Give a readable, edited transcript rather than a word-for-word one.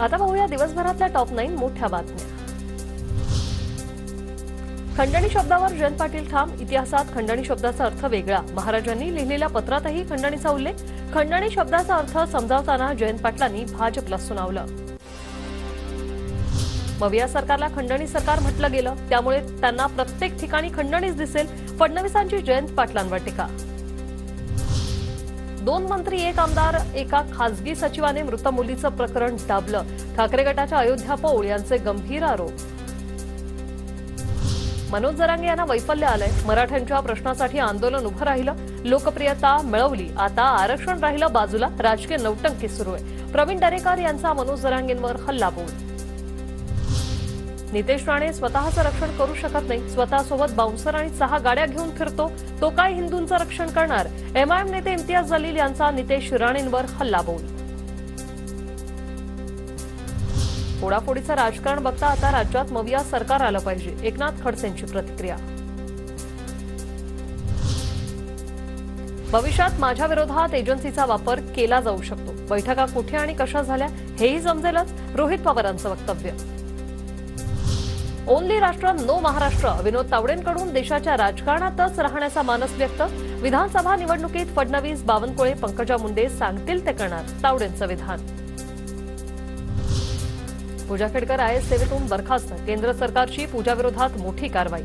आता पाहूया दिवसभरातल्या टॉप 9 मोठ्या बातम्या। खंडणी शब्दावर जयंत पाटील ठाम, इतिहासात खंडणी शब्दाचा अर्थ वेगळा। महाराजांनी लिहिलेल्या पत्रातही खंडणीचा उल्लेख। खंडणी शब्दाचा अर्थ समजावताना जयंत पाटलांनी भाजपला सुनावलं। मविया सरकारला खंडणी सरकार म्हटलं गेलं, त्यामुळे त्यांना प्रत्येक ठिकाणी खंडणीच दिसेल। फडणवीसांची जयंत पाटलांवर टीका। 2 मंत्री 1 आमदार एका खासगी सचिवाने मृत मुलीचं प्रकरण दाबलं। ठाकरे गटाच्या अयोध्या पौळ यांचे गंभीर आरोप। मनोज जरांगे यांना वैफल्य आलंय। मराठ्यांच्या प्रश्नासाठी आंदोलन उभं राहिलं, लोकप्रियता मिळवली, आता आरक्षण राहिलं बाजूला, राजकीय नौटंकी सुरू आहे। प्रवीण दरेकर यांचा मनोज जरांगेंवर हल्लाबोल। नितेश राणे स्वतःचं रक्षण करू शकत नाही, स्वतःसोबत बाउन्सर आणि 6 गाड्या घेऊन फिरतो, तो काय हिंदूंचं रक्षण करणार? एमआयएम नेते इम्तियाज जलील यांचा नितेश राणेंवर हल्लाबोल। फोडाफोडीचं राजकारण बघता आता राज्यात मविया सरकार आलं पाहिजे, एकनाथ खडसेंची प्रतिक्रिया। भविष्यात माझ्या विरोधात एजन्सीचा वापर केला जाऊ शकतो, बैठका कुठे आणि कशा झाल्या हेही समजेलच, रोहित पवारांचं वक्तव्य। ओनली राष्ट्र नो महाराष्ट्र, विनोद तावडेंकडून देशाच्या राजकारणातच राहण्याचा मानस व्यक्त। विधानसभा निवडणुकीत फडणवीस, बावनकुळे, पंकजा मुंडे सांगतील ते करणार, तावडेंचं विधान। पूजा खेडकर आयएस सेवेतून बरखास्त, केंद्र सरकारची पूजा विरोधात मोठी कारवाई।